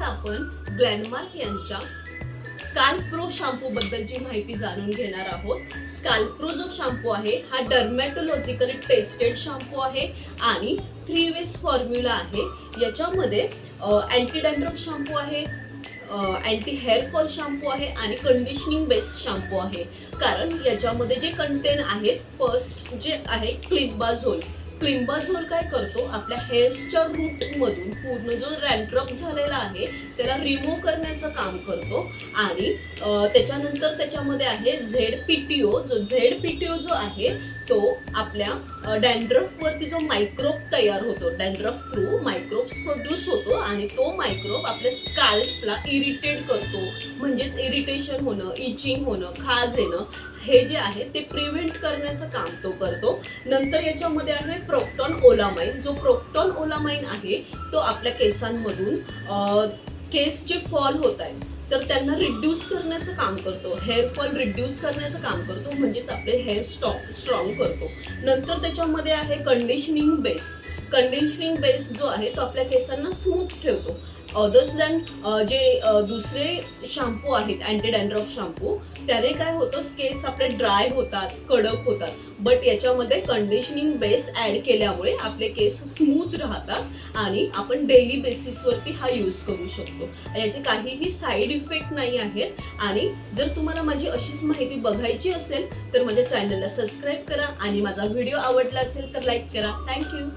आपण ग्लॅनमार्क यांच्या scalp pro shampoo बद्दलची माहिती जाणून घेणार आहोत। स्काल्प प्रो जो शॅम्पू आहे हा डर्मॅटोलॉजिकली टेस्टेड शॅम्पू आहे आणि 3 वेज फॉर्म्युला आहे। याच्यामध्ये अँटी डॅन्ड्रफ शॅम्पू आहे, अँटी हेअर फॉल शॅम्पू आहे आणि कंडिशनिंग बेस्ड शॅम्पू आहे। कारण याच्यामध्ये जे कंटेन आहेत, फर्स्ट जे आहे क्लिंबाझोल। क्लिंबाझोल काय करतो, आपल्या हेअर्सच्या रूट मधून पूर्ण जो डॅन्ड्रफ झालेला आहे त्याला रिमूव्ह करण्याचं काम करतो। आणि त्याच्यानंतर त्याच्यामध्ये आहे झेड-पीटीओ। जो झेड-पीटीओ जो आहे तो आपल्या डॅन्ड्रफ वरती जो मायक्रोब तयार होतो, डॅन्ड्रफ थ्रू मायक्रोब्स प्रोड्यूस होतो आणि तो मायक्रोब आपल्या स्कॅल्पला इरिटेट करतो, म्हणजेच इरिटेशन होणं, इचिंग होणं, खाज येणं हे जे आहे ते प्रिव्हेंट करण्याचं काम तो करतो। नंतर याच्यामध्ये आहे प्रोक्टॉन ओलामाइन। जो प्रोक्टॉन ओलामाइन आहे तो आपल्या केसांमधून केस जे फॉल होत आहेत तर त्यांना रिड्यूस करण्याचं काम करतो, हेअर फॉल रिड्यूस करण्याचं काम करतो, म्हणजेच आपले हेअर स्ट्रॉंग करतो। नंतर त्याच्यामध्ये आहे कंडिशनिंग बेस। कंडिशनिंग बेस जो आहे तो आपल्या केसांना स्मूथ ठेवतो। अदर्स दॅन जे दुसरे शॅम्पू आहेत अँटी डॅन्ड्रफ शॅम्पू, त्याने काय होतं, केस आपले ड्राय होतात, कडक होतात, बट याच्यामध्ये कंडिशनिंग बेस ऍड केल्यामुळे आपले केस स्मूथ राहतात आणि आपण डेली बेसिसवरती हा यूज करू शकतो। याचे काहीही साईड इफेक्ट नाही आहेत। आणि जर तुम्हाला माझी अशीच माहिती बघायची असेल तर माझ्या चॅनलला सबस्क्राईब करा आणि माझा व्हिडिओ आवडला असेल तर लाईक करा। थँक्यू।